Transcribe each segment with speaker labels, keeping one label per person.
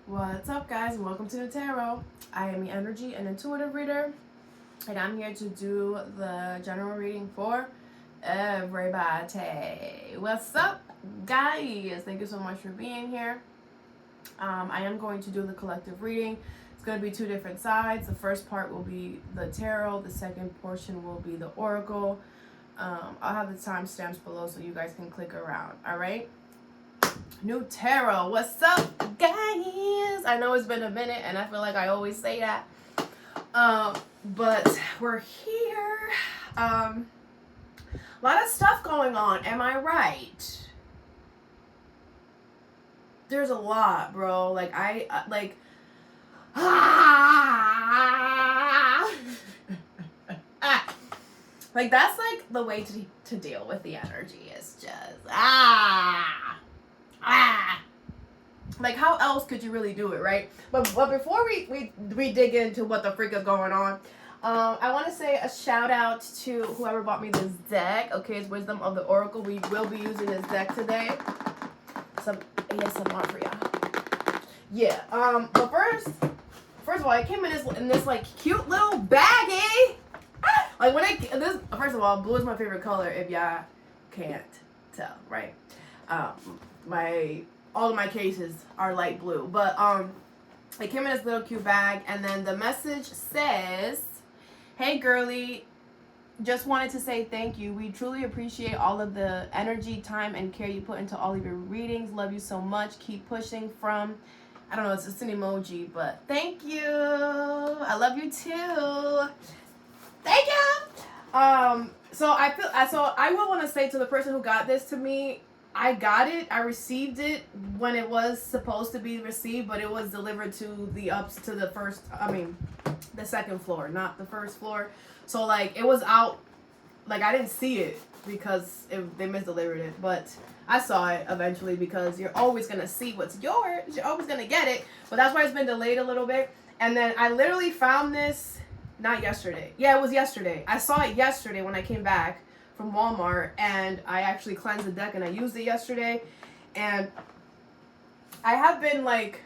Speaker 1: What's up, guys, and welcome to Nutarot. I am the energy and intuitive reader, and I'm here to do the general reading for everybody. What's up, guys? Thank you so much for being here. I am going to do the collective reading. It's going to be two different sides. The first part will be the tarot. The second portion will be the oracle. I'll have the timestamps below so you guys can click around. All right. Nutarot, what's up, guys? I know it's been a minute, and I feel like I always say that. But we're here. A lot of stuff going on. Am I right? There's a lot, bro. Like like that's like the way to deal with the energy. It's just like how else could you really do it, right? But before we dig into what the freak is going on, I want to say a shout out to whoever bought me this deck. Okay, it's Wisdom of the Oracle. We will be using this deck today. Some ASMR for y'all. Yeah. But first of all, it came in this like cute little baggie. Like first of all, blue is my favorite color. If y'all can't tell, right? All of my cases are light blue, but it came in this little cute bag, and then the message says, "Hey girly, just wanted to say thank you. We truly appreciate all of the energy, time, and care you put into all of your readings. Love you so much. Keep pushing from," I don't know, it's just an emoji, but thank you. I love you too. Thank you. So I will want to say to the person who got this to me, I got it. I received it when it was supposed to be received, but it was delivered to the second floor, not the first floor. So like it was out, like I didn't see it because they misdelivered it, but I saw it eventually because you're always gonna see what's yours. You're always gonna get it, but that's why it's been delayed a little bit. And then I literally found this not yesterday. Yeah, it was yesterday. I saw it yesterday when I came back from Walmart, and I actually cleansed the deck and I used it yesterday. And I have been like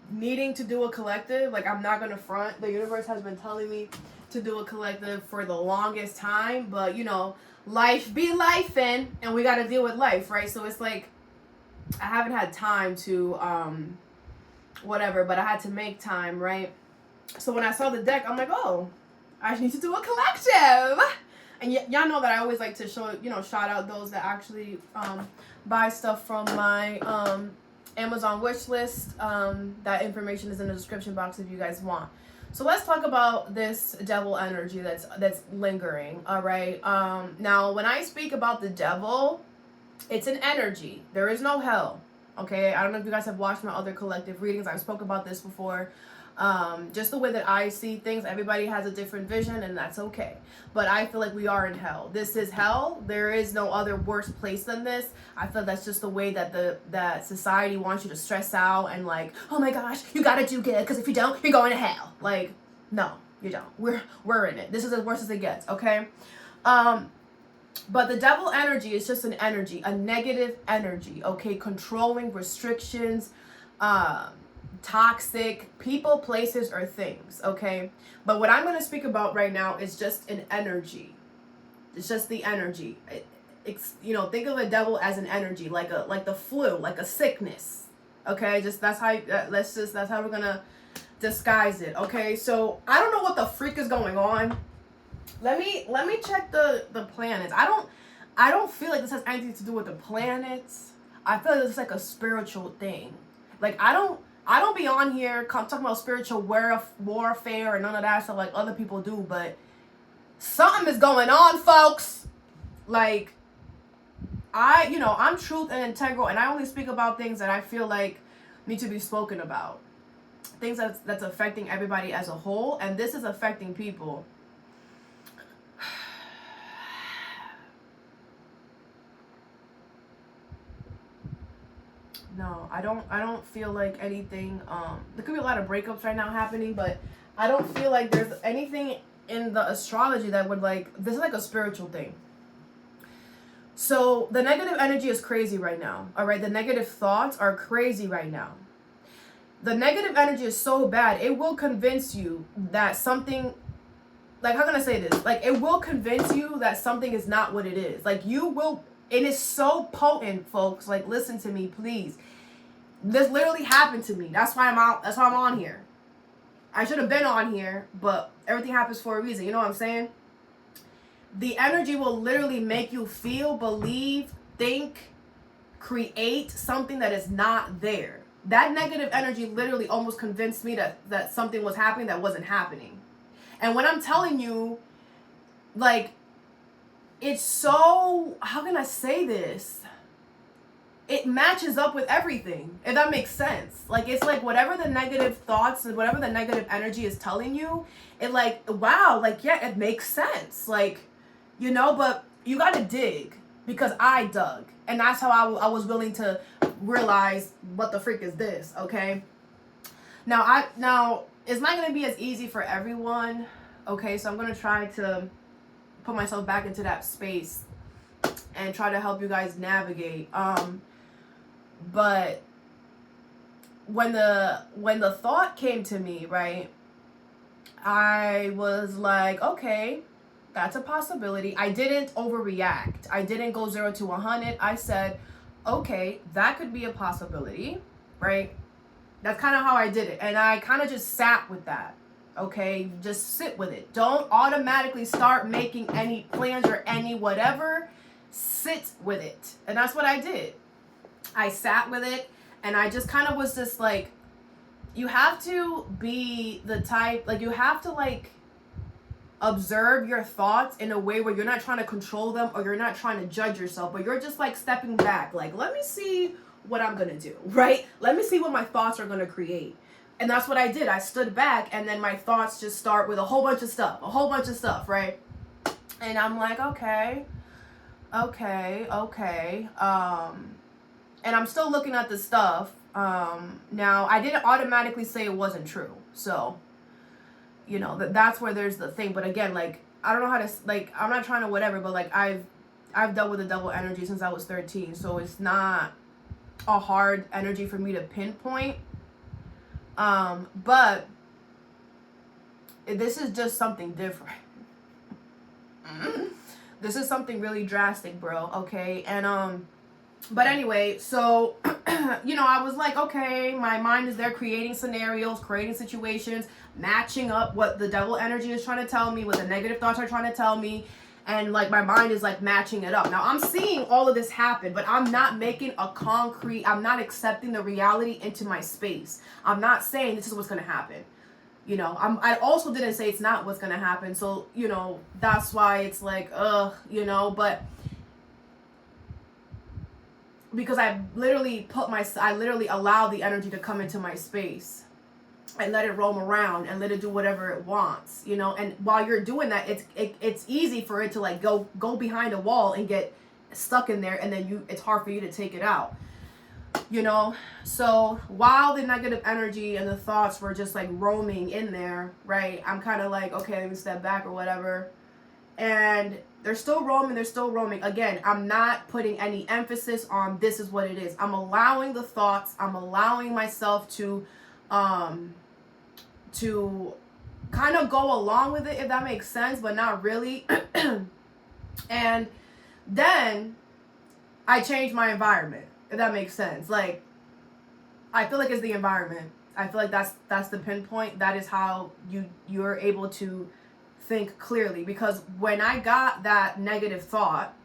Speaker 1: needing to do a collective. Like, I'm not gonna front, the universe has been telling me to do a collective for the longest time, but you know, life be lifing, and we gotta deal with life, right? So it's like I haven't had time to whatever, but I had to make time, right? So when I saw the deck, I'm like, oh, I need to do a collective. And y'all know that I always like to shout out those that actually buy stuff from my Amazon wish list. That information is in the description box if you guys want. So let's talk about this devil energy that's lingering. All right. Now, when I speak about the devil, it's an energy. There is no hell. Okay. I don't know if you guys have watched my other collective readings. I've spoke about this before. Just the way that I see things, everybody has a different vision, and that's okay. But I feel like we are in hell. This is hell. There is no other worse place than this. I feel that's just the way that society wants you to stress out and like, oh my gosh, you gotta do good, because if you don't, you're going to hell. Like, no, you don't. We're in it. This is as worse as it gets, okay? But the devil energy is just an energy, a negative energy, okay? Controlling, restrictions, toxic people, places, or things, okay? But what I'm going to speak about right now is just an energy. It's just the energy. Think of the devil as an energy, like the flu, like a sickness, okay? That's how we're going to disguise it, okay? So I don't know what the freak is going on. Let me check the planets. I don't feel like this has anything to do with the planets. I feel like it's like a spiritual thing. Like I don't be on here talking about spiritual warfare or none of that stuff like other people do, but something is going on, folks. Like, I'm truth and integral, and I only speak about things that I feel like need to be spoken about. Things that's affecting everybody as a whole, and this is affecting people. No, I don't feel like anything. There could be a lot of breakups right now happening, but I don't feel like there's anything in the astrology that would this is like a spiritual thing. So the negative energy is crazy right now. All right, the negative thoughts are crazy right now. The negative energy is so bad, it will convince you that something, like, how can I say this? Like, it will convince you that something is not what it is. Like, you will, it is so potent, folks. Like, listen to me, please. This literally happened to me. That's why I'm out. That's why I'm on here. I should have been on here, but everything happens for a reason. You know what I'm saying? The energy will literally make you feel, believe, think, create something that is not there. That negative energy literally almost convinced me that something was happening that wasn't happening. And when I'm telling you, like, it's so, how can I say this? It matches up with everything, if that makes sense. Like, it's like whatever the negative thoughts and whatever the negative energy is telling you, it like, wow, like, yeah, it makes sense. Like, you know, but you got to dig, because I dug. And that's how I was willing to realize, what the freak is this, okay? Now, it's not going to be as easy for everyone, okay? So I'm going to try to put myself back into that space and try to help you guys navigate. But when the thought came to me, right, I was like, okay, that's a possibility. I didn't overreact. I didn't go 0 to 100. I said, okay, that could be a possibility, right? That's kind of how I did it. And I kind of just sat with that, okay? Just sit with it. Don't automatically start making any plans or any whatever. Sit with it. And that's what I did. I sat with it, and I just kind of was just like, you have to be the type, like, you have to, like, observe your thoughts in a way where you're not trying to control them, or you're not trying to judge yourself, but you're just, like, stepping back, like, let me see what I'm gonna do, right? Let me see what my thoughts are gonna create. And that's what I did. I stood back, and then my thoughts just start with a whole bunch of stuff, right? And I'm like, okay. And I'm still looking at the stuff. Now, I didn't automatically say it wasn't true. So, you know, that's where there's the thing. But again, like, I don't know how to, like, I'm not trying to whatever, but, like, I've dealt with the devil energy since I was 13. So it's not a hard energy for me to pinpoint. But this is just something different. This is something really drastic, bro. Okay. And, but anyway, so, you know, I was like, okay, my mind is there creating scenarios, creating situations, matching up what the devil energy is trying to tell me, what the negative thoughts are trying to tell me. And, like, my mind is, like, matching it up. Now, I'm seeing all of this happen, but I'm not making a concrete, I'm not accepting the reality into my space. I'm not saying this is what's going to happen. You know, I also didn't say it's not what's going to happen. So, you know, that's why it's like, you know, but because I literally allow the energy to come into my space and let it roam around and let it do whatever it wants, you know. And while you're doing that, it's easy for it to, like, go behind a wall and get stuck in there, and then it's hard for you to take it out, you know. So while the negative energy and the thoughts were just, like, roaming in there, right, I'm kind of like, okay, let me step back or whatever. And they're still roaming. Again, I'm not putting any emphasis on this is what it is. I'm allowing the thoughts. I'm allowing myself to kind of go along with it, if that makes sense, but not really. And then I changed my environment, if that makes sense. Like, I feel like it's the environment. I feel like that's the pinpoint. That is how you're able to think clearly, because when I got that negative thought,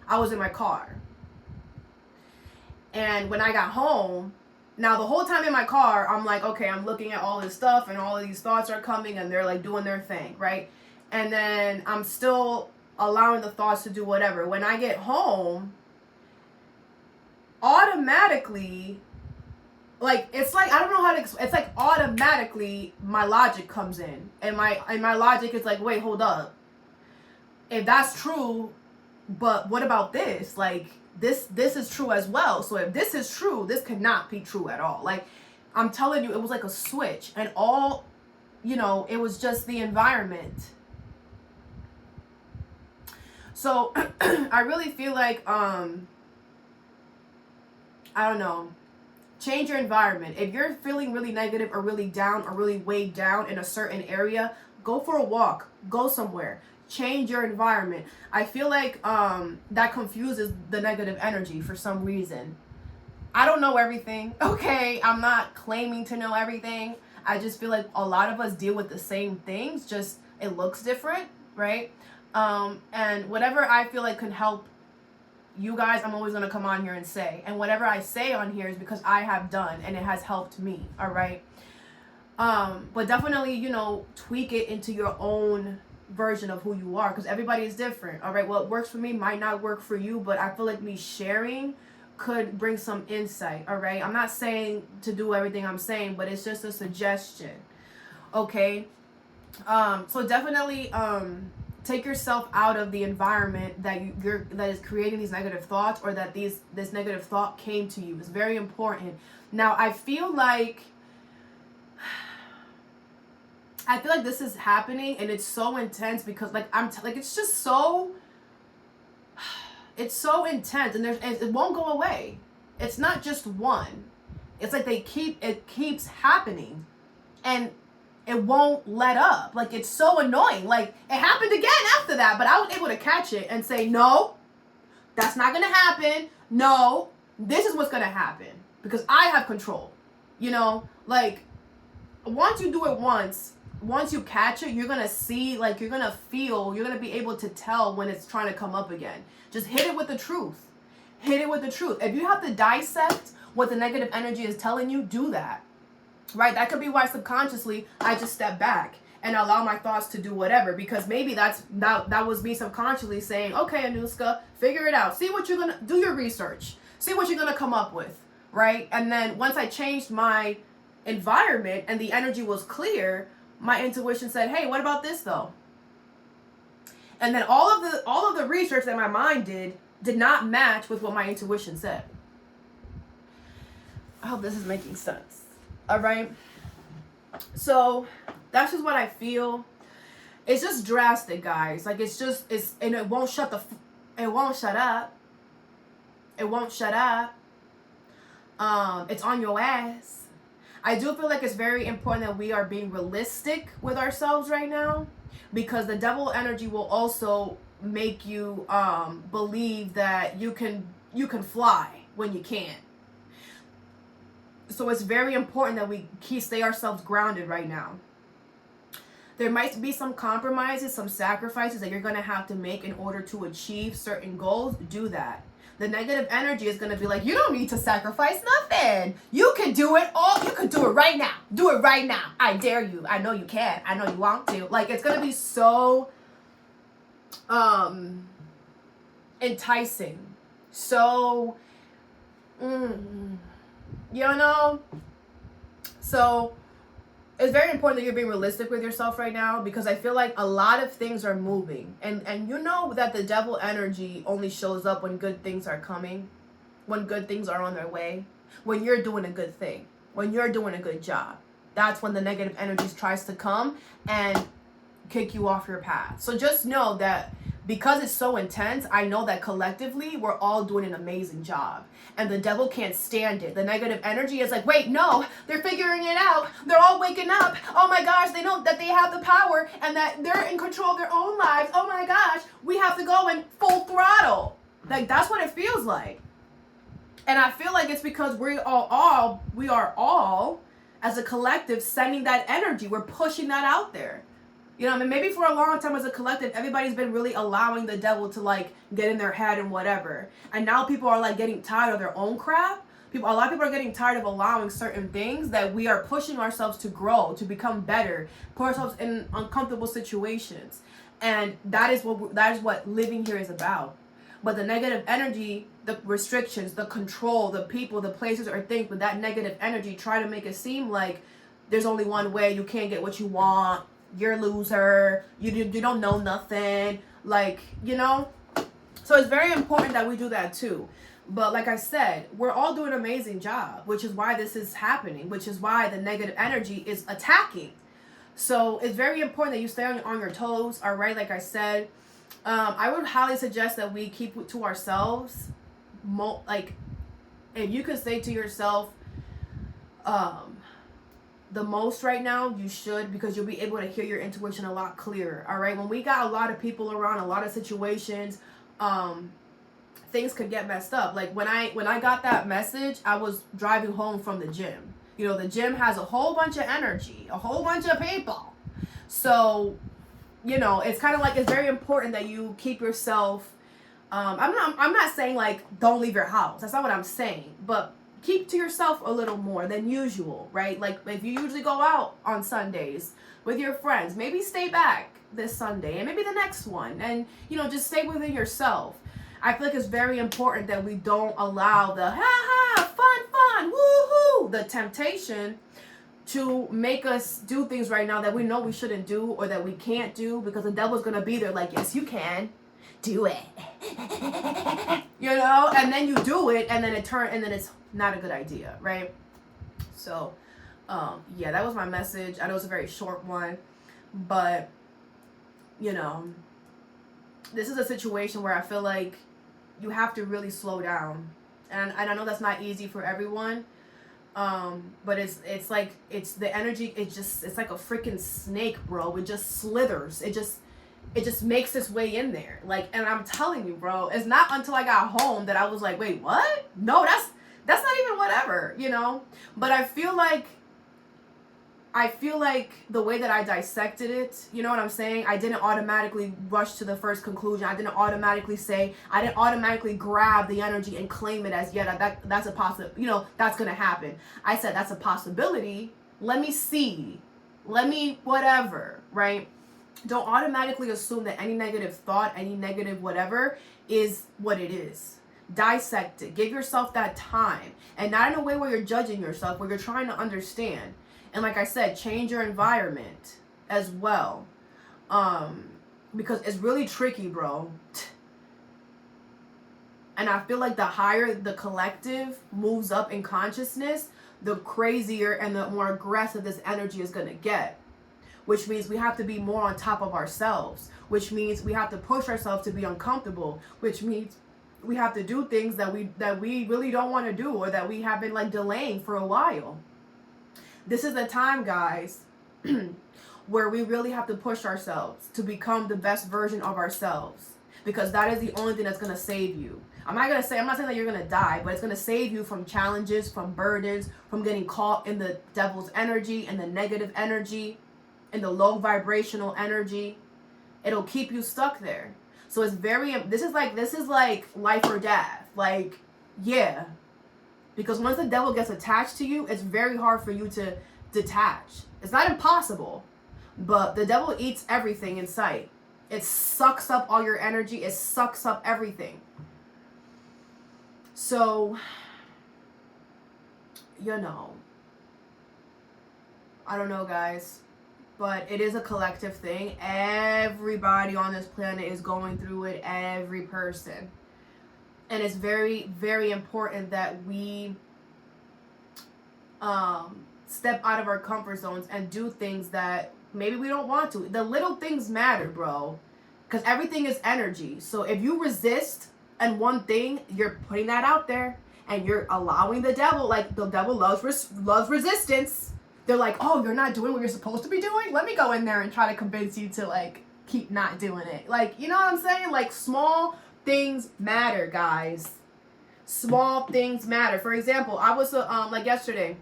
Speaker 1: I was in my car. And when I got home, now the whole time in my car, I'm like, okay, I'm looking at all this stuff, and all of these thoughts are coming, and they're, like, doing their thing, right? And then I'm still allowing the thoughts to do whatever. When I get home, automatically, like, it's like, I don't know how to explain. It's like automatically my logic comes in, and my logic is like, wait, hold up. If that's true, but what about this? Like, this is true as well. So if this is true, this cannot be true at all. Like, I'm telling you, it was like a switch, and all, you know, it was just the environment. So I really feel like, I don't know. Change your environment. If you're feeling really negative or really down or really weighed down in a certain area, go for a walk. Go somewhere. Change your environment. I feel like that confuses the negative energy for some reason. I don't know everything, okay? I'm not claiming to know everything. I just feel like a lot of us deal with the same things, just it looks different, right? And whatever I feel like can help you guys, I'm always going to come on here and say. And whatever I say on here is because I have done and it has helped me, all right? But definitely, you know, tweak it into your own version of who you are, because everybody is different, all right? What works for me might not work for you, but I feel like me sharing could bring some insight, all right? I'm not saying to do everything I'm saying, but it's just a suggestion, okay? So definitely take yourself out of the environment that that is creating these negative thoughts, or that this negative thought came to you. It's very important. Now, I feel like this is happening, and it's so intense because it's just so intense, and it won't go away. It's not just one. It's like it keeps happening, and it won't let up. Like, it's so annoying. Like, it happened again after that, but I was able to catch it and say, no, that's not gonna happen. No, this is what's gonna happen because I have control. You know, like, once you do it once you catch it, you're gonna see, like, you're gonna feel, you're gonna be able to tell when it's trying to come up again. Just hit it with the truth. Hit it with the truth. If you have to dissect what the negative energy is telling you, do that. Right? That could be why subconsciously I just step back and allow my thoughts to do whatever, because maybe that was me subconsciously saying, okay, Anuska, figure it out. See what you're gonna do, your research. See what you're gonna come up with, right? And then once I changed my environment and the energy was clear, my intuition said, hey, what about this though? And then all of the research that my mind did not match with what my intuition said. I hope this is making sense. All right. So that's just what I feel. It's just drastic, guys. Like, and it won't shut up. It won't shut up. It's on your ass. I do feel like it's very important that we are being realistic with ourselves right now, because the devil energy will also make you believe that you can fly when you can't. So it's very important that we stay ourselves grounded right now. There might be some compromises, some sacrifices that you're going to have to make in order to achieve certain goals. Do that. The negative energy is going to be like, you don't need to sacrifice nothing. You can do it all. You can do it right now. Do it right now. I dare you. I know you can. I know you want to. Like, it's going to be so enticing. So, you know? So, it's very important that you're being realistic with yourself right now, because I feel like a lot of things are moving. And you know that the devil energy only shows up when good things are coming, when good things are on their way, when you're doing a good thing, when you're doing a good job. That's when the negative energies tries to come and kick you off your path. So just know that because it's so intense, I know that collectively we're all doing an amazing job. And the devil can't stand it. The negative energy is like, wait, no, they're figuring it out. They're all waking up. Oh my gosh, they know that they have the power and that they're in control of their own lives. Oh my gosh, we have to go in full throttle. Like, that's what it feels like. And I feel like it's because we are all as a collective sending that energy. We're pushing that out there. You know, I mean, maybe for a long time as a collective, everybody's been really allowing the devil to, like, get in their head and whatever. And now people are, like, getting tired of their own crap. A lot of people are getting tired of allowing certain things that we are pushing ourselves to grow, to become better, put ourselves in uncomfortable situations. And that is what living here is about. But the negative energy, the restrictions, the control, the people, the places or things with that negative energy try to make it seem like there's only one way, you can't get what you want. You're a loser, you don't know nothing, like, you know? So it's very important that we do that too. But like I said, we're all doing an amazing job, which is why this is happening, which is why the negative energy is attacking. So it's very important that you stay on your toes, all right? Like I said, I would highly suggest that we keep it to ourselves. Like, if you could say to yourself, the most right now, you should, because you'll be able to hear your intuition a lot clearer. All right, when we got a lot of people around, a lot of situations, things could get messed up. Like when I got that message, I was driving home from the gym. You know, the gym has a whole bunch of energy, a whole bunch of people. So, you know, it's kind of like, it's very important that you keep yourself, I'm not saying like don't leave your house. That's not what I'm saying. But keep to yourself a little more than usual, right? Like if you usually go out on Sundays with your friends, maybe stay back this Sunday and maybe the next one, and you know, just stay within yourself. I feel like it's very important that we don't allow the fun, woohoo, the temptation to make us do things right now that we know we shouldn't do or that we can't do, because the devil's gonna be there like, yes, you can do it. You know, and then you do it, and then it's not a good idea, right? So yeah, that was my message. I know it's a very short one, but you know, this is a situation where I feel like you have to really slow down, and I know that's not easy for everyone, but it's like, it's the energy, it's like a freaking snake, bro. It just slithers, it just makes its way in there, like, and I'm telling you, bro, it's not until I got home that I was like, wait, what? No, that's not even whatever, you know. But I feel like the way that I dissected it, you know what I'm saying? I didn't automatically rush to the first conclusion. I didn't automatically grab the energy and claim it as, yeah, that's a possibility, you know, that's going to happen. I said, that's a possibility. Let me see. Let me whatever, right? Don't automatically assume that any negative thought, any negative whatever is what it is. Dissect it. Give yourself that time. And not in a way where you're judging yourself, where you're trying to understand. And like I said, change your environment as well. Because it's really tricky, bro. And I feel like the higher the collective moves up in consciousness, the crazier and the more aggressive this energy is going to get. Which means we have to be more on top of ourselves. Which means we have to push ourselves to be uncomfortable. Which means we have to do things that we really don't want to do, or that we have been like delaying for a while. This is the time, guys, where we really have to push ourselves to become the best version of ourselves, because that is the only thing that's going to save you. I'm not saying that you're going to die, but it's going to save you from challenges, from burdens, from getting caught in the devil's energy and the negative energy and the low vibrational energy. It'll keep you stuck there. So it's this is like life or death. Like, yeah. Because once the devil gets attached to you, it's very hard for you to detach. It's not impossible, but the devil eats everything in sight. It sucks up all your energy. It sucks up everything. So, you know, I don't know, guys, but it is a collective thing. Everybody on this planet is going through it, every person. And it's very, very important that we step out of our comfort zones and do things that maybe we don't want to. The little things matter, bro. Because everything is energy. So if you resist and one thing, you're putting that out there. And you're allowing the devil, like the devil loves resistance. They're like, oh, you're not doing what you're supposed to be doing? Let me go in there and try to convince you to like keep not doing it. Like, you know what I'm saying? Like small things matter, guys. Small things matter. For example, I was like yesterday,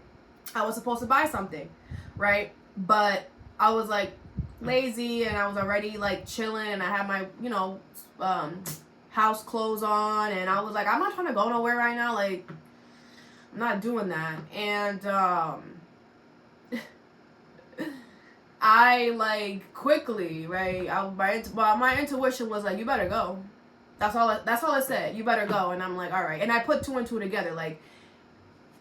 Speaker 1: I was supposed to buy something, right? But I was like lazy, and I was already like chilling, and I had my, you know, house clothes on, and I was like, I'm not trying to go nowhere right now. Like, I'm not doing that. And I like quickly, right? My intuition was like, you better go. That's all it said. You better go. And I'm like, all right. And I put two and two together. Like,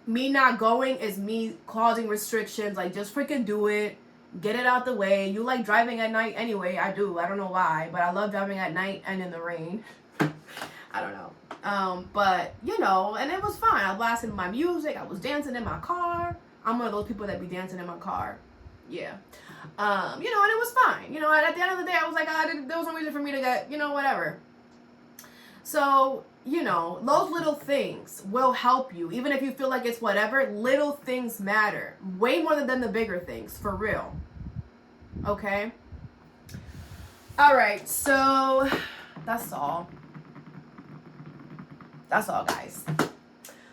Speaker 1: me not going is me causing restrictions. Like, just freaking do it. Get it out the way. You like driving at night anyway. I do. I don't know why, but I love driving at night and in the rain. I don't know. But, you know, and it was fine. I blasted my music. I was dancing in my car. I'm one of those people that be dancing in my car. Yeah. You know, and it was fine. You know, and at the end of the day, I was like, there was no reason for me to get, you know, whatever. So, you know, those little things will help you. Even if you feel like it's whatever, little things matter. Way more than the bigger things, for real. Okay? Alright, so that's all. That's all, guys.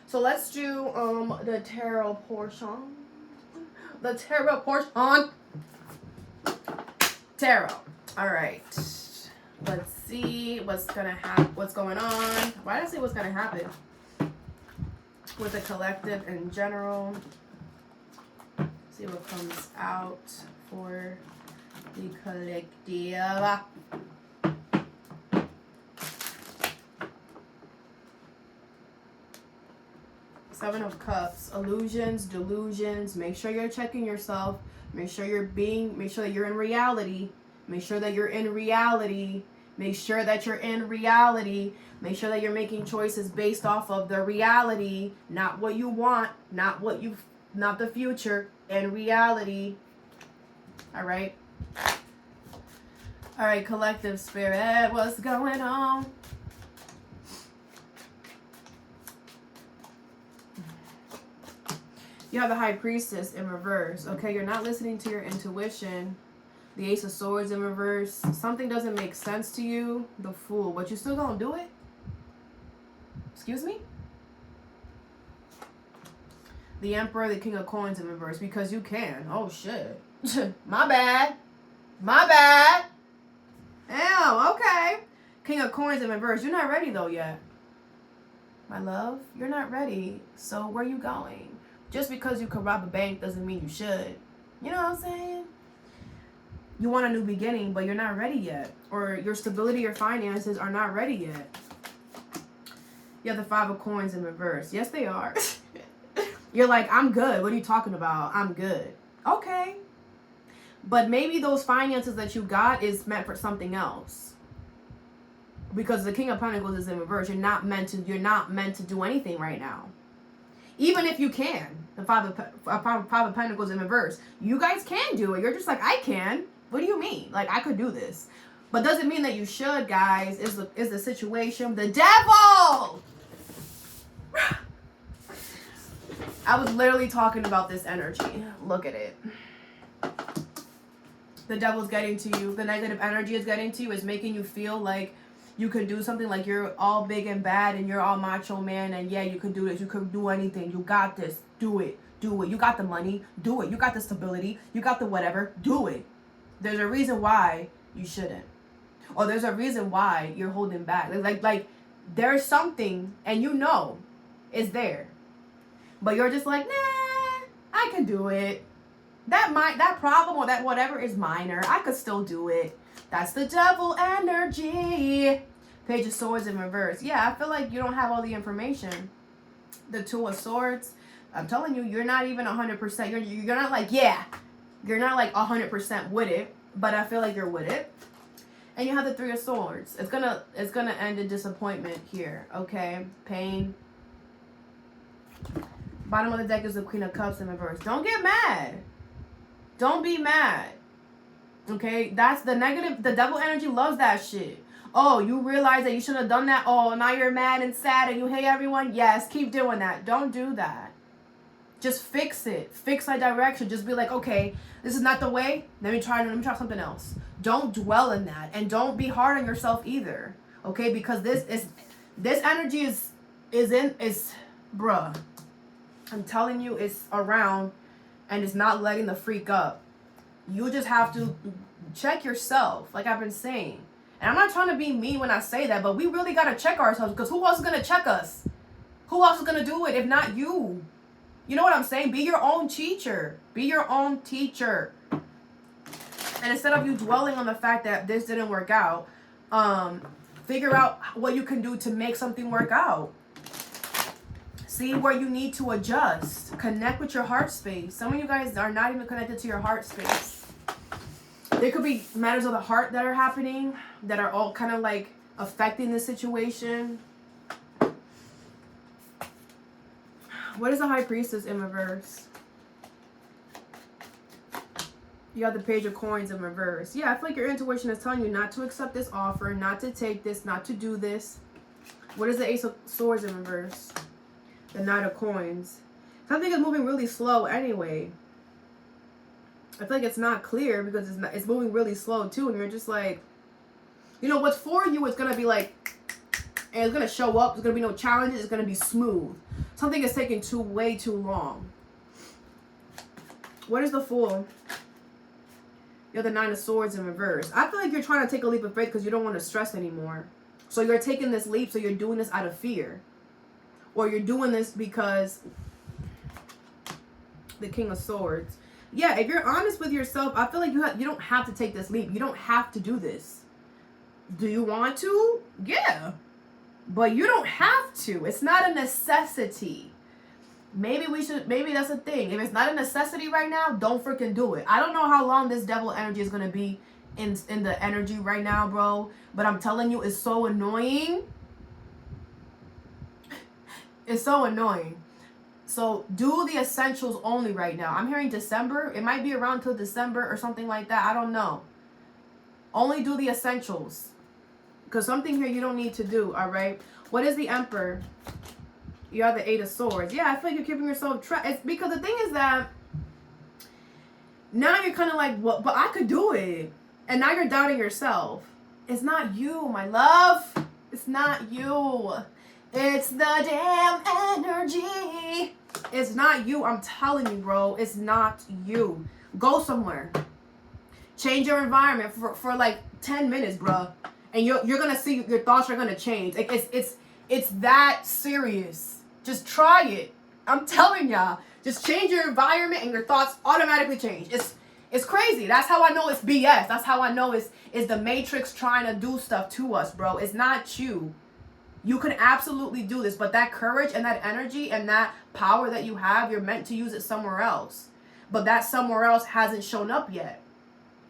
Speaker 1: So let's do the tarot portion. The tarot portion. Tarot. Alright. Let's see what's gonna happen. What's going on? Why did I say what's gonna happen with the collective in general? See what comes out for the collective. Seven of Cups. Illusions, delusions. Make sure you're checking yourself. Make sure that you're in reality. Make sure that you're in reality. Make sure that you're in reality. Make sure that you're making choices based off of the reality, not what you want, not the future, in reality. All right. All right, collective spirit, what's going on? You have the High Priestess in reverse. Okay, you're not listening to your intuition. The Ace of Swords in reverse. Something doesn't make sense to you. The Fool. But you still gonna do it? Excuse me? The Emperor, the King of Coins in reverse. Because you can. Oh, shit. My bad. My bad. Damn, okay. King of Coins in reverse. You're not ready, though, yet. My love, you're not ready. So where you going? Just because you could rob a bank doesn't mean you should. You know what I'm saying? You want a new beginning, but you're not ready yet. Or your stability, your finances are not ready yet. You have the Five of Coins in reverse. Yes, they are. You're like, I'm good. What are you talking about? I'm good. Okay. But maybe those finances that you got is meant for something else. Because the King of Pentacles is in reverse. You're not meant to do anything right now. Even if you can. The Five of Pentacles in reverse. You guys can do it. You're just like, I can. What do you mean? Like, I could do this. But doesn't mean that you should, guys. Is the situation. The devil! I was literally talking about this energy. Look at it. The devil's getting to you. The negative energy is getting to you. Is making you feel like you can do something, like you're all big and bad and you're all macho man and yeah, you can do this. You can do anything. You got this. Do it. Do it. You got the money. Do it. You got the stability. You got the whatever. Do it. There's a reason why you shouldn't. Or there's a reason why you're holding back. Like there's something and you know it's there. But you're just like, nah, I can do it. That problem or that whatever is minor. I could still do it. That's the devil energy. Page of Swords in reverse. Yeah, I feel like you don't have all the information. The Two of Swords. I'm telling you, you're not even 100%. You're not like, yeah. You're not like 100% with it. But I feel like you're with it. And you have the Three of Swords. It's gonna end in disappointment here. Okay? Pain. Bottom of the deck is the Queen of Cups in reverse. Don't get mad. Don't be mad. Okay? That's the negative. The devil energy loves that shit. Oh, you realize that you should have done that? Oh, now you're mad and sad and you hate everyone? Yes, keep doing that. Don't do that. Just fix it. Fix that direction. Just be like, okay, this is not the way. Let me try something else. Don't dwell in that. And don't be hard on yourself either. Okay? Because this energy is bruh. I'm telling you, it's around and it's not letting the freak up. You just have to check yourself, like I've been saying. And I'm not trying to be mean when I say that, but we really got to check ourselves because who else is going to check us? Who else is going to do it if not you? You know what I'm saying? Be your own teacher. Be your own teacher. And instead of you dwelling on the fact that this didn't work out, figure out what you can do to make something work out. See where you need to adjust. Connect with your heart space. Some of you guys are not even connected to your heart space. There could be matters of the heart that are happening that are all kind of like affecting the situation. What is the High Priestess in reverse? You have the Page of Coins in reverse. Yeah, I feel like your intuition is telling you not to accept this offer, not to take this, not to do this. What is the Ace of Swords in reverse? The Knight of Coins. Something is moving really slow anyway. I feel like it's not clear because it's moving really slow too, and you're just like, you know, what's for you is gonna be like, and it's gonna show up. There's gonna be no challenges. It's gonna be smooth. Something is taking way too long. What is the Fool? You're the Nine of Swords in reverse. I feel like you're trying to take a leap of faith because you don't want to stress anymore. So you're taking this leap, so you're doing this out of fear. Or you're doing this because the King of Swords. Yeah, if you're honest with yourself, I feel like you don't have to take this leap. You don't have to do this. Do you want to? Yeah. But you don't have to. It's not a necessity. Maybe that's a thing. If it's not a necessity right now, don't freaking do it. I don't know how long this devil energy is going to be in the energy right now, bro. But I'm telling you, it's so annoying. It's so annoying. So do the essentials only right now. I'm hearing December. It might be around till December or something like that. I don't know. Only do the essentials. Because something here you don't need to do, all right? What is the Emperor? You have the Eight of Swords. Yeah, I feel like you're keeping yourself trapped. It's because the thing is that now you're kind of like, well, but I could do it. And now you're doubting yourself. It's not you, my love. It's not you. It's the damn energy. It's not you. I'm telling you, bro. It's not you. Go somewhere. Change your environment for like 10 minutes, bro. And you're going to see your thoughts are going to change. Like it's that serious. Just try it. I'm telling y'all. Just change your environment and your thoughts automatically change. It's crazy. That's how I know it's BS. That's how I know it's the Matrix trying to do stuff to us, bro. It's not you. You can absolutely do this. But that courage and that energy and that power that you have, you're meant to use it somewhere else. But that somewhere else hasn't shown up yet.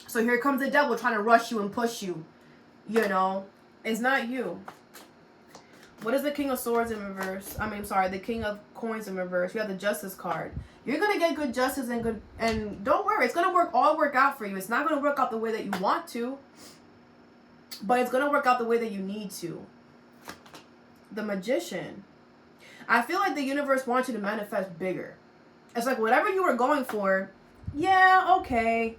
Speaker 1: So here comes the devil trying to rush you and push you. You know, it's not you. What is the King of Swords in reverse? The King of Coins in reverse. You have the Justice card. You're going to get good justice and don't worry. It's going to all work out for you. It's not going to work out the way that you want to, but it's going to work out the way that you need to. The Magician. I feel like the universe wants you to manifest bigger. It's like whatever you were going for, yeah, okay.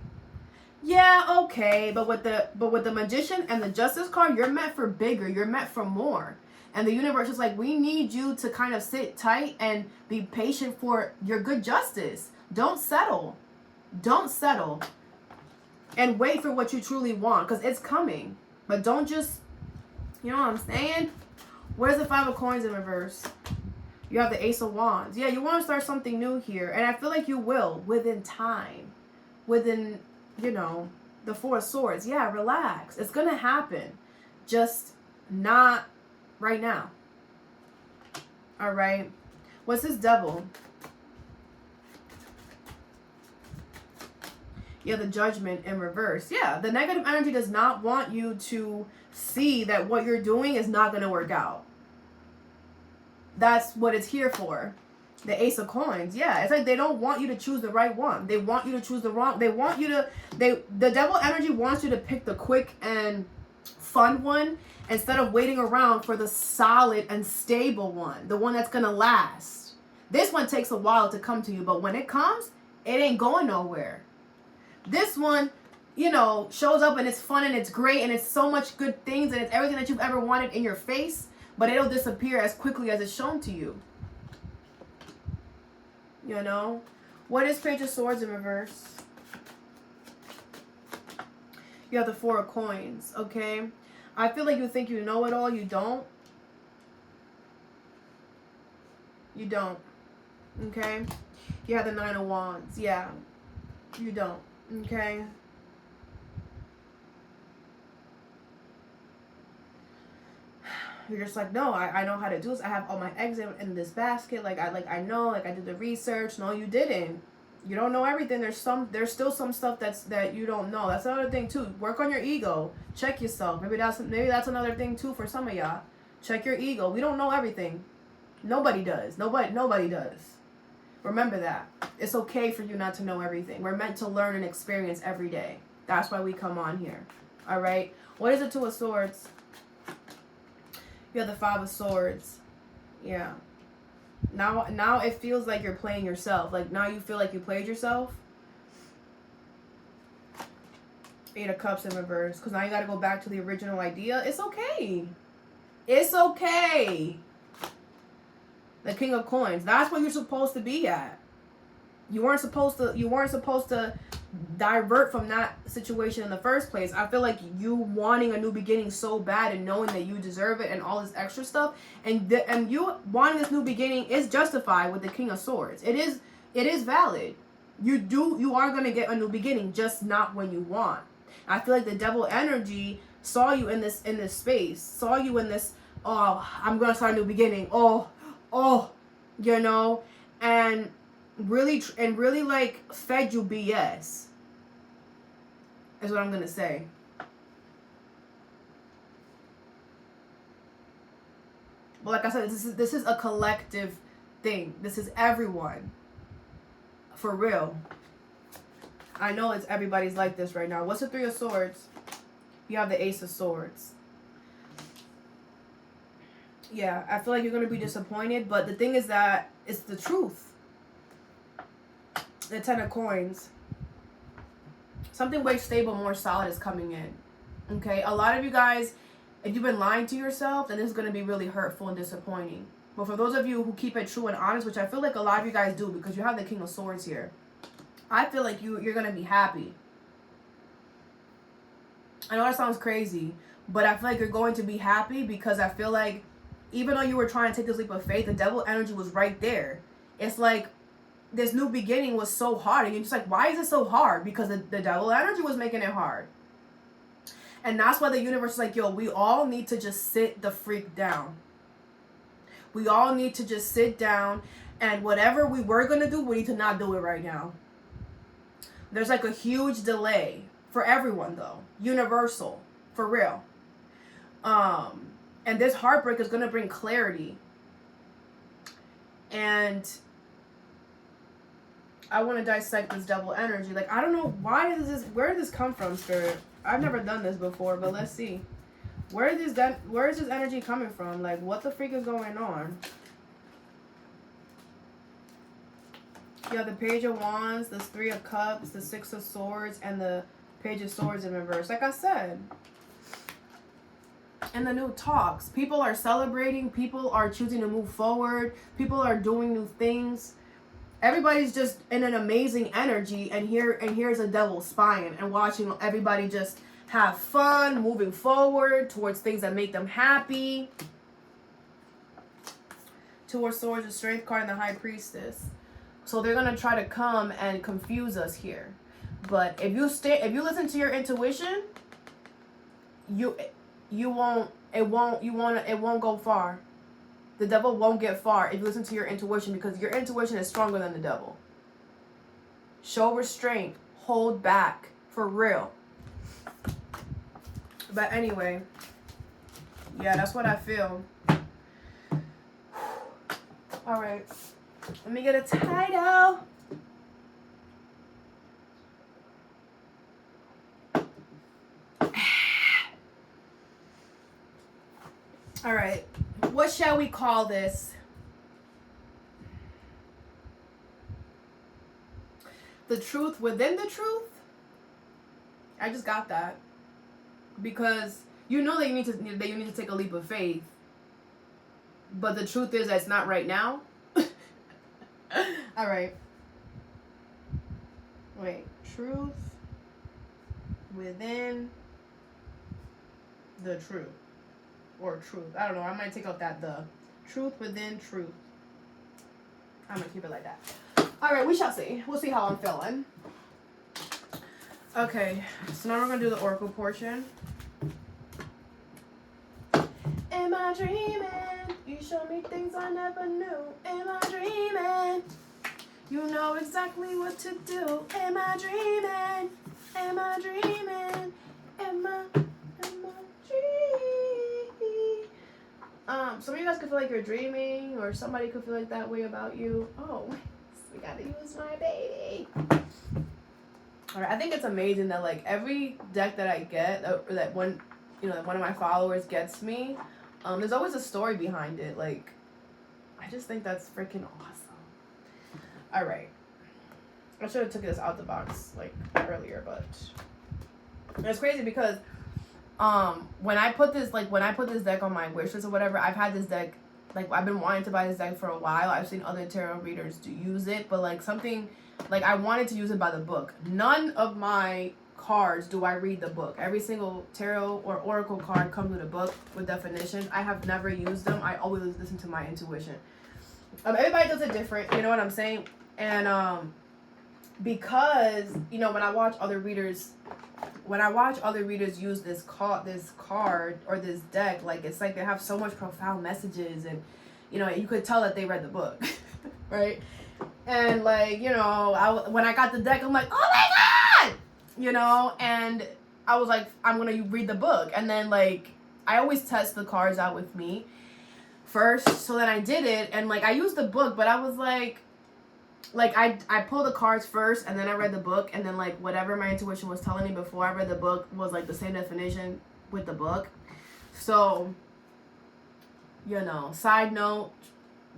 Speaker 1: Yeah, okay. But with the Magician and the Justice card, you're meant for bigger. You're meant for more. And the universe is like, we need you to kind of sit tight and be patient for your good justice. Don't settle. Don't settle. And wait for what you truly want, because it's coming. But don't just, you know what I'm saying? Where's the Five of Coins in reverse? You have the Ace of Wands. Yeah, you want to start something new here. And I feel like you will within time. Within, the Four of Swords. Yeah, relax. It's going to happen. Just not right now. All right. What's this Devil? Yeah, the Judgment in reverse. Yeah, the negative energy does not want you to see that what you're doing is not going to work out. That's what it's here for. The Ace of Coins. Yeah, it's like they don't want you to choose the right one. They want you to choose the wrong. They want you to, the devil energy wants you to pick the quick and fun one instead of waiting around for the solid and stable one. The one that's going to last. This one takes a while to come to you, but when it comes, it ain't going nowhere. This one, shows up and it's fun and it's great and it's so much good things and it's everything that you've ever wanted in your face, but it'll disappear as quickly as it's shown to you. What is Page of Swords in reverse? You have the Four of Coins, okay? I feel like you think you know it all. You don't. You don't. Okay? You have the Nine of Wands. Yeah. You don't. Okay? You're just like, no, I know how to do this. I have all my eggs in this basket. I know, I did the research. No, you didn't. You don't know everything. There's still some stuff that you don't know. That's another thing too. Work on your ego. Check yourself. Maybe that's another thing too for some of y'all. Check your ego. We don't know everything. Nobody does. Nobody does. Remember that. It's okay for you not to know everything. We're meant to learn and experience every day. That's why we come on here. All right. What is the Two of Swords? You have the Five of Swords. Yeah. Now it feels like you're playing yourself. Like, now you feel like you played yourself. Eight of Cups in reverse. Because now you got to go back to the original idea. It's okay. It's okay. The King of Coins. That's what you're supposed to be at. You weren't supposed to divert from that situation in the first place. I feel like you wanting a new beginning so bad and knowing that you deserve it and all this extra stuff, and you wanting this new beginning is justified with the King of Swords. It is valid. You are going to get a new beginning, just not when you want. I feel like the Devil energy saw you in this space, saw you in this, oh, I'm going to start a new beginning. Oh, you know, and really like fed you BS. Is what I'm going to say. But like I said, this is a collective thing. This is everyone. For real. I know everybody's like this right now. What's the Three of Swords? You have the Ace of Swords. Yeah, I feel like you're going to be disappointed. But the thing is that it's the truth. The Ten of Coins. Something way stable, more solid is coming in. Okay? A lot of you guys, if you've been lying to yourself, then this is going to be really hurtful and disappointing. But for those of you who keep it true and honest, which I feel like a lot of you guys do because you have the King of Swords here, I feel like you're going to be happy. I know that sounds crazy, but I feel like you're going to be happy because I feel like even though you were trying to take this leap of faith, the Devil energy was right there. It's like this new beginning was so hard. And you're just like, why is it so hard? Because the Devil energy was making it hard. And that's why the universe is like, yo, we all need to just sit the freak down. We all need to just sit down, and whatever we were going to do, we need to not do it right now. There's like a huge delay for everyone though. Universal. For real. And this heartbreak is going to bring clarity. And I want to dissect this Devil energy. Like, I don't know where did this come from, Spirit? I've never done this before, but let's see. Where is this energy coming from? Like, what the freak is going on? You have the Page of Wands, the Three of Cups, the Six of Swords, and the Page of Swords in reverse. Like I said. And the NUTALKS. People are celebrating. People are choosing to move forward. People are doing new things. Everybody's just in an amazing energy, and here's a devil spying and watching everybody just have fun, moving forward towards things that make them happy. Two of Swords, the Strength card, and the High Priestess. So they're gonna try to come and confuse us here. But if you listen to your intuition, it won't go far. The devil won't get far if you listen to your intuition, because your intuition is stronger than the devil. Show restraint. Hold back. For real. But anyway, yeah, that's what I feel. All right. Let me get a title. All right. What shall we call this? The truth within the truth? I just got that. Because you know that you need to take a leap of faith. But the truth is that it's not right now. All right. Wait. Truth within the truth. Or truth. I don't know. I might take out that the. Truth within truth. I'm going to keep it like that. All right. We shall see. We'll see how I'm feeling. Okay. So now we're going to do the oracle portion. Am I dreaming? You show me things I never knew. Am I dreaming? You know exactly what to do. Am I dreaming? Am I dreaming? Am I dreaming? Some of you guys could feel like you're dreaming, or somebody could feel like that way about you. Oh, we gotta use my baby. Alright, I think it's amazing that like every deck that I get, or that one of my followers gets me, There's always a story behind it. Like, I just think that's freaking awesome. All right. I should have took this out the box like earlier, but it's crazy because when I put this deck on my wish list or whatever, I've had this deck, like, I've been wanting to buy this deck for a while. I've seen other tarot readers to use it, but like something, like, I wanted to use it by the book. None of my cards do I read the book. Every single tarot or oracle card comes with a book with definitions. I have never used them. I always listen to my intuition. Everybody does it different, you know what I'm saying? And because, you know, when I watch other readers use this card or this deck, like, it's like they have so much profound messages, and, you know, you could tell that they read the book. Right? And, like, you know, when I got the deck, I'm like, oh my god, you know, and I was like, I'm gonna read the book. And then, like, I always test the cards out with me first, so then I did it, and, like, I used the book, but I was like I pulled the cards first, and then I read the book, and then, like, whatever my intuition was telling me before I read the book was, like, the same definition with the book. So, you know, side note,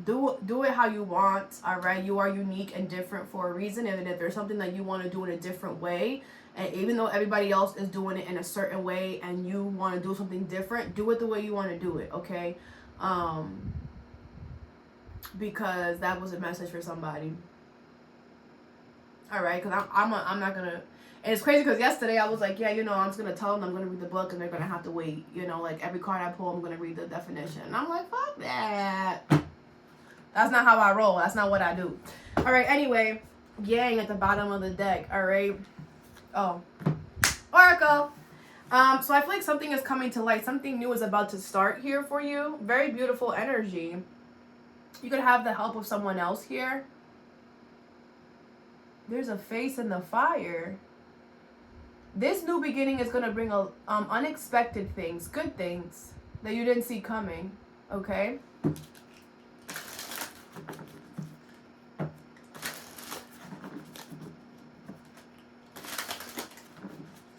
Speaker 1: do it how you want, all right? You are unique and different for a reason, and if there's something that you want to do in a different way, and even though everybody else is doing it in a certain way and you want to do something different, do it the way you want to do it, okay? Because that was a message for somebody. All right, because I'm not gonna, and it's crazy because yesterday I was like, yeah, you know, I'm just gonna tell them I'm gonna read the book and they're gonna have to wait, you know, like, every card I pull I'm gonna read the definition, and I'm like, fuck that. That's not how I roll. That's not what I do. All right, anyway, yang at the bottom of the deck. All right. Oh, oracle. So I feel like something is coming to light. Something new is about to start here for you. Very beautiful energy. You could have the help of someone else here. There's a face in the fire. This new beginning is going to bring unexpected things, good things that you didn't see coming, okay?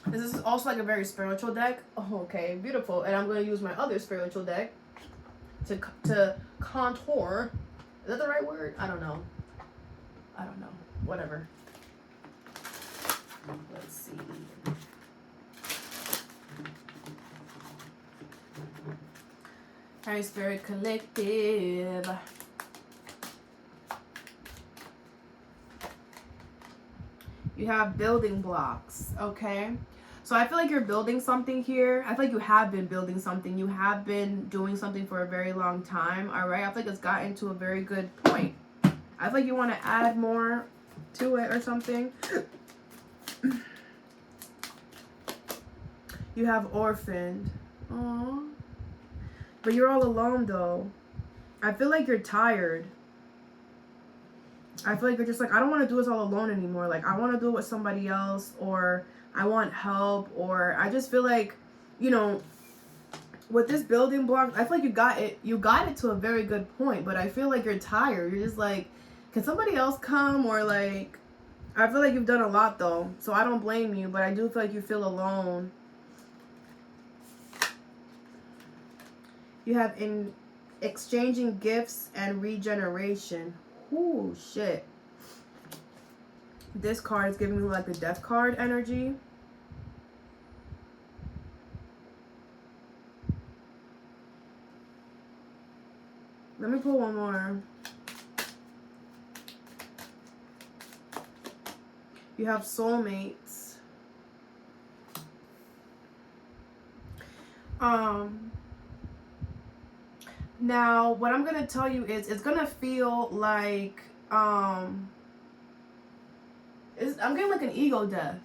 Speaker 1: This is also like a very spiritual deck. Oh, okay, beautiful. And I'm going to use my other spiritual deck to contour. Is that the right word? I don't know. Whatever. Let's see. Alright, Spirit Collective. You have building blocks, okay? So I feel like you're building something here. I feel like you have been building something. You have been doing something for a very long time, all right? I feel like it's gotten to a very good point. I feel like you want to add more to it or something. You have orphaned. Aww. But you're all alone, though. I feel like you're tired. I feel like you're just like, I don't want to do this all alone anymore. Like, I want to do it with somebody else, or I want help, or I just feel like, you know, with this building block, I feel like you got it to a very good point, but I feel like you're tired. You're just like, can somebody else come? Or like, I feel like you've done a lot, though, so I don't blame you, but I do feel like you feel alone. You have in exchanging gifts and regeneration. Ooh, shit. This card is giving me like the death card energy. Let me pull one more. You have soulmates. Now, what I'm going to tell you is it's going to feel like, I'm getting like an ego death.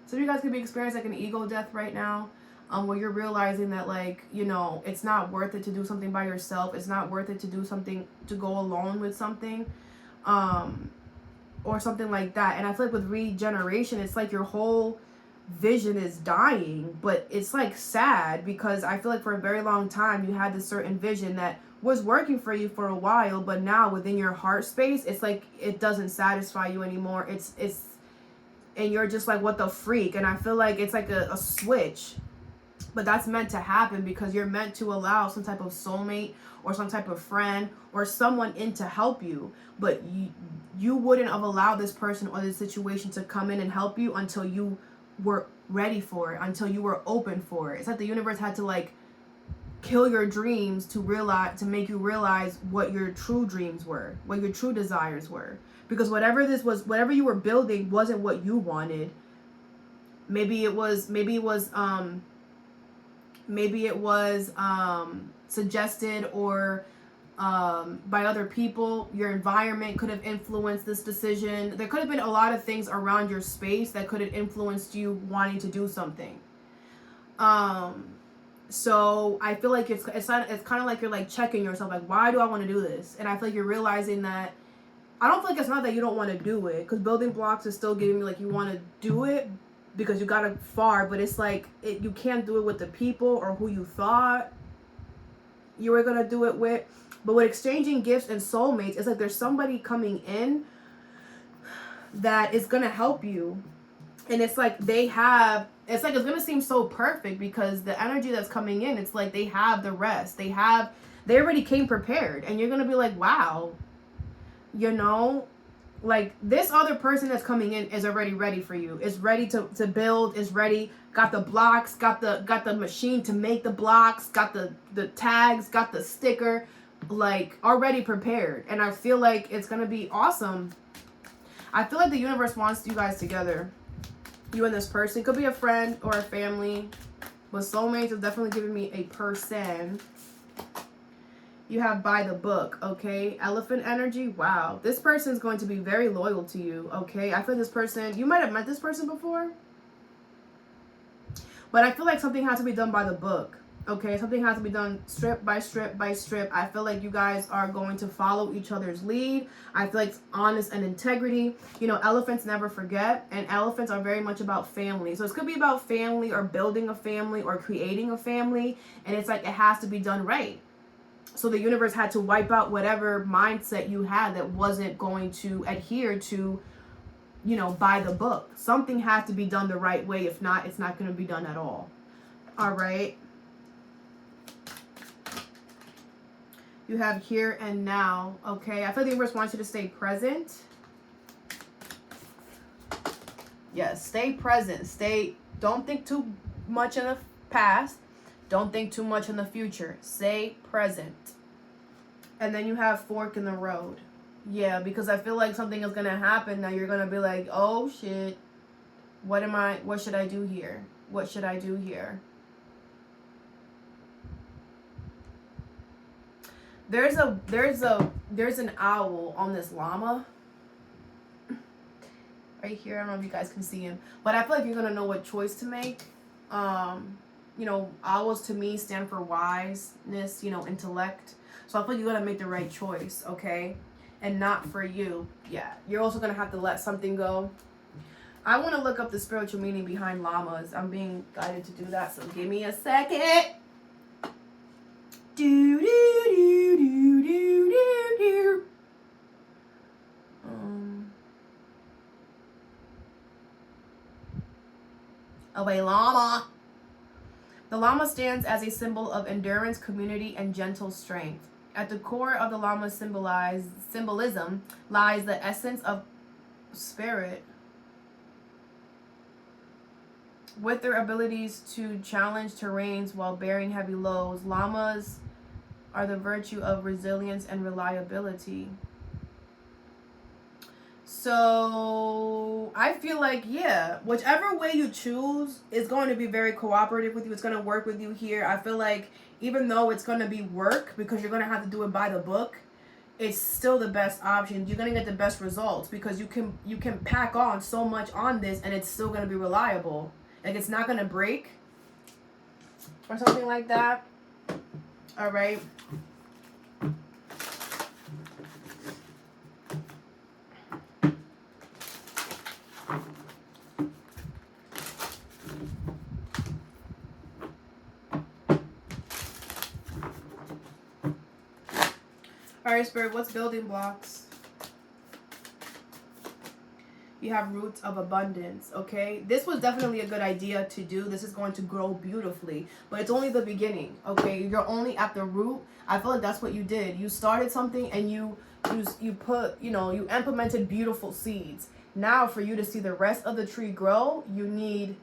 Speaker 1: Some of you guys could be experiencing like an ego death right now, where you're realizing that, like, you know, it's not worth it to do something by yourself. It's not worth it to do something, to go alone with something, or something like that. And I feel like with regeneration, it's like your whole vision is dying, but it's like sad, because I feel like for a very long time you had this certain vision that was working for you for a while, but now within your heart space, it's like it doesn't satisfy you anymore. It's and you're just like, what the freak? And I feel like it's like a switch. But that's meant to happen because you're meant to allow some type of soulmate or some type of friend or someone in to help you. But you wouldn't have allowed this person or this situation to come in and help you until you were ready for it, until you were open for it. It's like the universe had to like kill your dreams to make you realize what your true dreams were, what your true desires were. Because whatever you were building wasn't what you wanted. Maybe it was suggested or by other people. Your environment could have influenced this decision. There could have been a lot of things around your space that could have influenced you wanting to do something. So I feel like it's kind of like you're like checking yourself, like, why do I want to do this? And I feel like you're realizing that I don't feel like it's not that you don't want to do it, because building blocks is still giving me like you want to do it because you got it far, but it's like you can't do it with the people or who you thought you were gonna do it with. But with exchanging gifts and soulmates, it's like there's somebody coming in that is gonna help you, and it's like it's gonna seem so perfect because the energy that's coming in, it's like they have the rest, they already came prepared, and you're gonna be like, wow, you know, like this other person that's coming in is already ready for you, is ready to build, is ready, got the blocks, got the machine to make the blocks, got the tags, got the sticker, like already prepared. And I feel like it's gonna be awesome. I feel like the universe wants you guys together, you and this person. Could be a friend or a family, but soulmates is definitely giving me a person. You have by the book, okay? Elephant energy. Wow. This person is going to be very loyal to you, okay? I feel this person, you might have met this person before, but I feel like something has to be done by the book, okay? Something has to be done strip by strip by strip. I feel like you guys are going to follow each other's lead. I feel like it's honest and integrity. You know, elephants never forget, and elephants are very much about family. So it could be about family or building a family or creating a family, and it's like it has to be done right. So the universe had to wipe out whatever mindset you had that wasn't going to adhere to, you know, by the book. Something had to be done the right way. If not, it's not going to be done at all. All right. You have here and now. Okay. I feel the universe wants you to stay present. Yes. Stay present. Don't think too much in the past. Don't think too much in the future. Stay present. And then you have fork in the road. Yeah, because I feel like something is going to happen that you're going to be like, oh shit, what should I do here? What should I do here? There's an owl on this llama. Right here. I don't know if you guys can see him, but I feel like you're going to know what choice to make. You know, owls to me stand for wiseness, you know, intellect. So I feel like you gotta make the right choice, okay? And not for you. Yeah. You're also gonna have to let something go. I want to look up the spiritual meaning behind llamas. I'm being guided to do that, so give me a second. Do do do do do do do. A llama. The llama stands as a symbol of endurance, community, and gentle strength. At the core of the llama's symbolism lies the essence of spirit. With their abilities to challenge terrains while bearing heavy loads, llamas are the virtue of resilience and reliability. So I feel like, yeah, whichever way you choose is going to be very cooperative with you. It's going to work with you here. I feel like even though it's going to be work because you're going to have to do it by the book, it's still the best option. You're going to get the best results because you can pack on so much on this and it's still going to be reliable. Like it's not going to break or something like that. All right. All right, Spirit, what's building blocks? You have roots of abundance, okay? This was definitely a good idea to do. This is going to grow beautifully, but it's only the beginning, okay? You're only at the root. I feel like that's what you did. You started something and you put, you implemented beautiful seeds. Now for you to see the rest of the tree grow, you need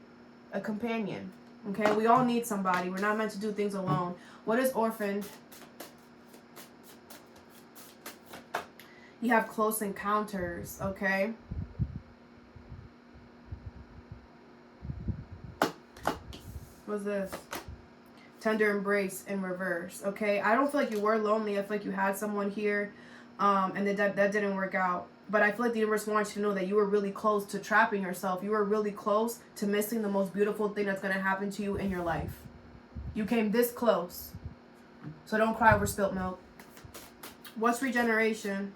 Speaker 1: a companion, okay? We all need somebody. We're not meant to do things alone. What is orphaned? You have close encounters, okay? What's this? Tender embrace in reverse, okay? I don't feel like you were lonely. I feel like you had someone here, and that didn't work out. But I feel like the universe wants you to know that you were really close to trapping yourself. You were really close to missing the most beautiful thing that's going to happen to you in your life. You came this close. So don't cry over spilt milk. What's regeneration?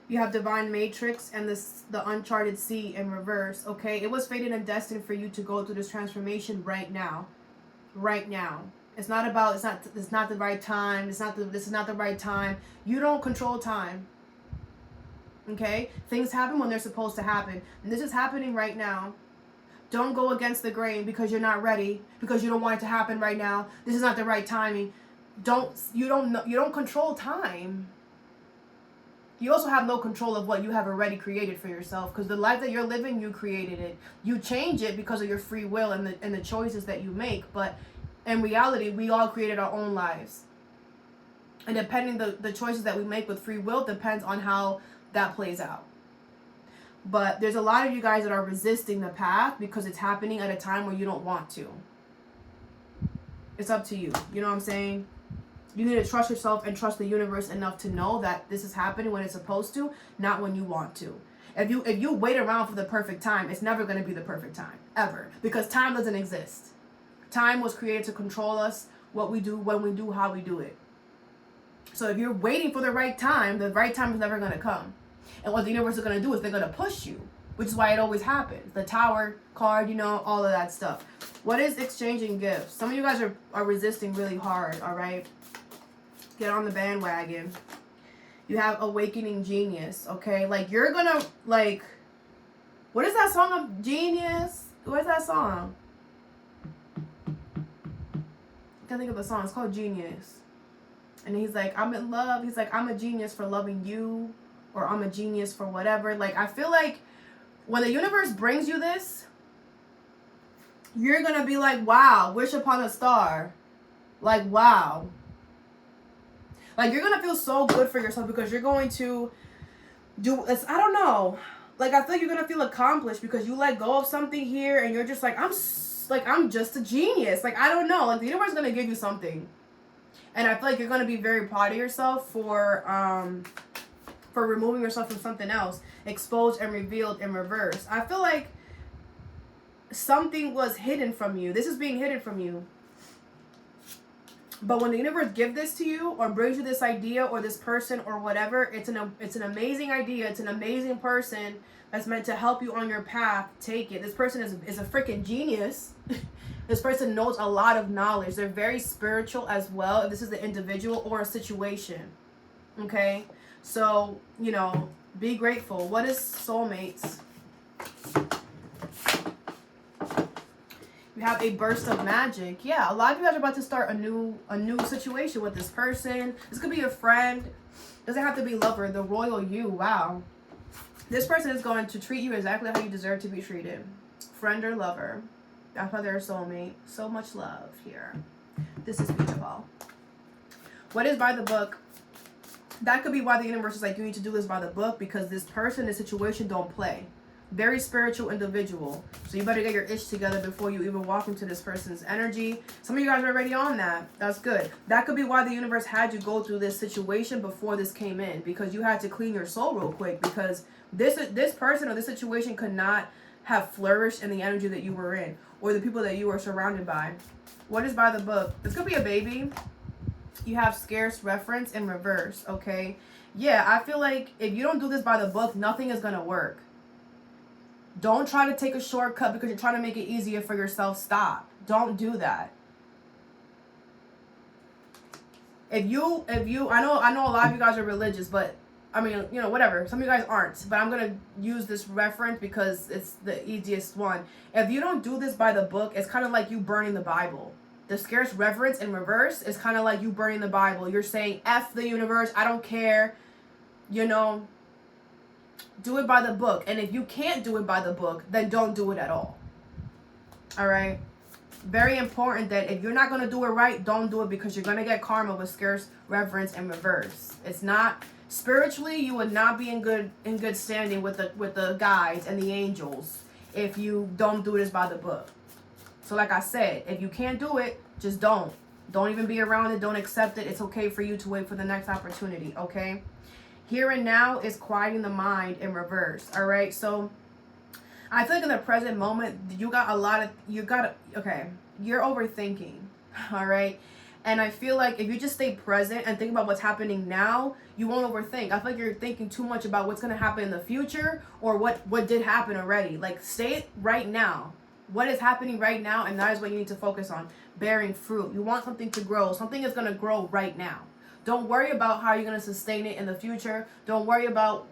Speaker 1: You have divine matrix and the uncharted sea in reverse, okay? It was fated and destined for you to go through this transformation right now. Right now. It's not the right time. This is not the right time. You don't control time. Okay? Things happen when they're supposed to happen. And this is happening right now. Don't go against the grain because you're not ready, because you don't want it to happen right now. This is not the right timing. You don't control time. You also have no control of what you have already created for yourself, because the life that you're living, you created it. You change it because of your free will and the choices that you make. But in reality, we all created our own lives. And depending the choices that we make with free will depends on how that plays out. But there's a lot of you guys that are resisting the path because it's happening at a time where you don't want to. It's up to you. You know what I'm saying? You need to trust yourself and trust the universe enough to know that this is happening when it's supposed to, not when you want to. If you wait around for the perfect time, it's never going to be the perfect time, ever. Because time doesn't exist. Time was created to control us, what we do, when we do, how we do it. So if you're waiting for the right time is never going to come. And what the universe is going to do is they're going to push you, which is why it always happens. The Tower card, all of that stuff. What is exchanging gifts? Some of you guys are resisting really hard, all right? Get on the bandwagon. You have awakening genius, okay? Like, you're gonna, like, what is that song of Genius? What is that song? I can't think of the song. It's called Genius. And he's like, I'm in love. He's like, I'm a genius for loving you. Or I'm a genius for whatever. Like, I feel like when the universe brings you this, you're gonna be like, wow, wish upon a star. Like, wow. Like, you're going to feel so good for yourself because you're going to do this. I don't know. Like, I feel like you're going to feel accomplished because you let go of something here and you're just like, I'm just a genius. Like, I don't know. Like, the universe is going to give you something. And I feel like you're going to be very proud of yourself for removing yourself from something else. Exposed and revealed in reverse. I feel like something was hidden from you. This is being hidden from you. But when the universe gives this to you or brings you this idea or this person or whatever, it's an amazing idea. It's an amazing person that's meant to help you on your path. Take it. This person is a freaking genius. This person knows a lot of knowledge. They're very spiritual as well, if this is the individual or a situation. Okay? So, be grateful. What is soulmates? You have a burst of magic. Yeah, a lot of you guys are about to start a new situation with this person. This could be your friend. Doesn't have to be lover. The royal you. Wow. This person is going to treat you exactly how you deserve to be treated. Friend or lover. That's why they're a soulmate. So much love here. This is beautiful. What is by the book? That could be why the universe is like, you need to do this by the book, because this person, this situation don't play. Very spiritual individual. So you better get your ish together before you even walk into this person's energy. Some of you guys are already on that. That's good. That could be why the universe had you go through this situation before this came in, because you had to clean your soul real quick, because this person or this situation could not have flourished in the energy that you were in or the people that you were surrounded by. What is by the book? This could be a baby. You have scarce reference in reverse, okay? Yeah, I feel like if you don't do this by the book, nothing is going to work. Don't try to take a shortcut because you're trying to make it easier for yourself. Stop. Don't do that. If you, I know a lot of you guys are religious, but I mean, you know, whatever. Some of you guys aren't, but I'm going to use this reference because it's the easiest one. If you don't do this by the book, it's kind of like you burning the Bible. The scarce reverence in reverse is kind of like you burning the Bible. You're saying, F the universe, I don't care, you know, do it by the book. And if you can't do it by the book, then don't do it at all. All right? Very important that if you're not going to do it right, don't do it, because you're going to get karma with scarce reverence in reverse. It's not... Spiritually, you would not be in good standing with the guides and the angels if you don't do this by the book. So like I said, if you can't do it, just don't. Don't even be around it. Don't accept it. It's okay for you to wait for the next opportunity, okay? Here and now is quieting the mind in reverse, all right? So I feel like in the present moment, you're overthinking, all right? And I feel like if you just stay present and think about what's happening now, you won't overthink. I feel like you're thinking too much about what's going to happen in the future or what did happen already. Like, stay right now. What is happening right now, and that is what you need to focus on. Bearing fruit. You want something to grow. Something is going to grow right now. Don't worry about how you're going to sustain it in the future. Don't worry about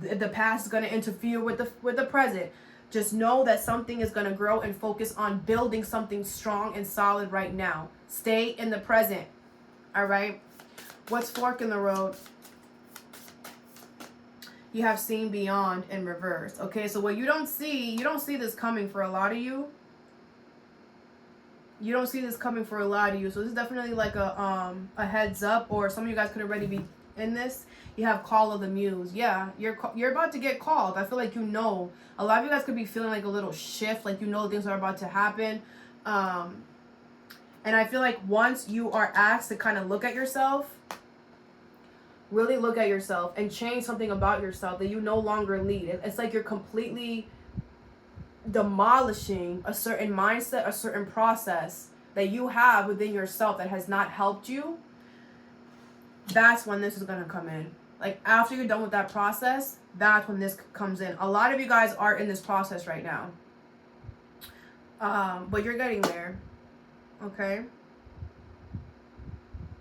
Speaker 1: the past is going to interfere with the present. Just know that something is going to grow, and focus on building something strong and solid right now. Stay in the present. All right? What's fork in the road? You have seen beyond in reverse. Okay, so what you don't see this coming for a lot of you. You don't see this coming for a lot of you. So this is definitely like a heads up, or some of you guys could already be in this. You have call of the muse. Yeah, you're about to get called. I feel like, you know, a lot of you guys could be feeling like a little shift, like, you know, things are about to happen. And I feel like once you are asked to kind of look at yourself, really look at yourself and change something about yourself that you no longer lead. It's like you're completely demolishing a certain mindset, a certain process that you have within yourself that has not helped you. That's when this is going to come in. Like, after you're done with that process, that's when this comes in. A lot of you guys are in this process right now. But you're getting there. Okay?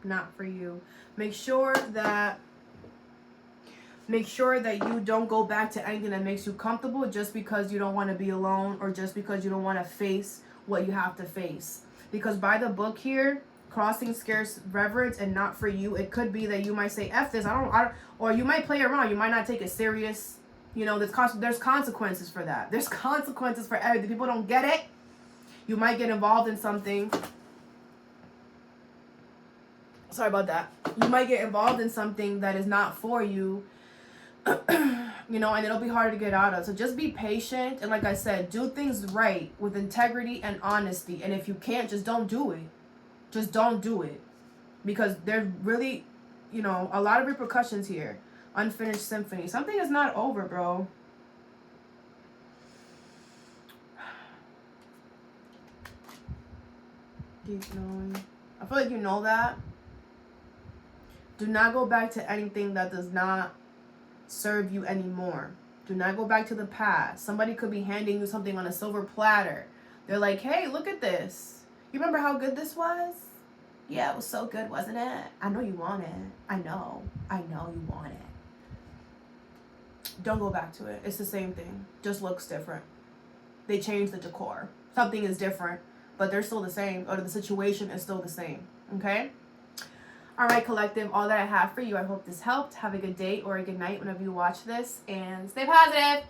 Speaker 1: Not for you. Make sure that you don't go back to anything that makes you comfortable just because you don't want to be alone, or just because you don't want to face what you have to face. Because by the book here, crossing scarce reverence and not for you, it could be that you might say, F this, I don't, or you might play around. You might not take it serious. You know, there's consequences for that. There's consequences for everything. People don't get it. You might get involved in something. Sorry about that. You might get involved in something that is not for you, you know, and it'll be hard to get out of. So just be patient. And like I said, do things right with integrity and honesty. And if you can't, just don't do it. Just don't do it. Because there's really, you know, a lot of repercussions here. Unfinished symphony. Something is not over, bro. Keep going. I feel like you know that. Do not go back to anything that does not serve you anymore. Do not go back to the past. Somebody could be handing you something on a silver platter. They're like, hey, look at this. You remember how good this was? Yeah, it was so good, wasn't it? I know you want it. I know you want it. Don't go back to it. It's the same thing. Just looks different. They changed the decor. Something is different, but they're still the same, or the situation is still the same. Okay? All right, collective, all that I have for you. I hope this helped. Have a good day or a good night whenever you watch this, and stay positive.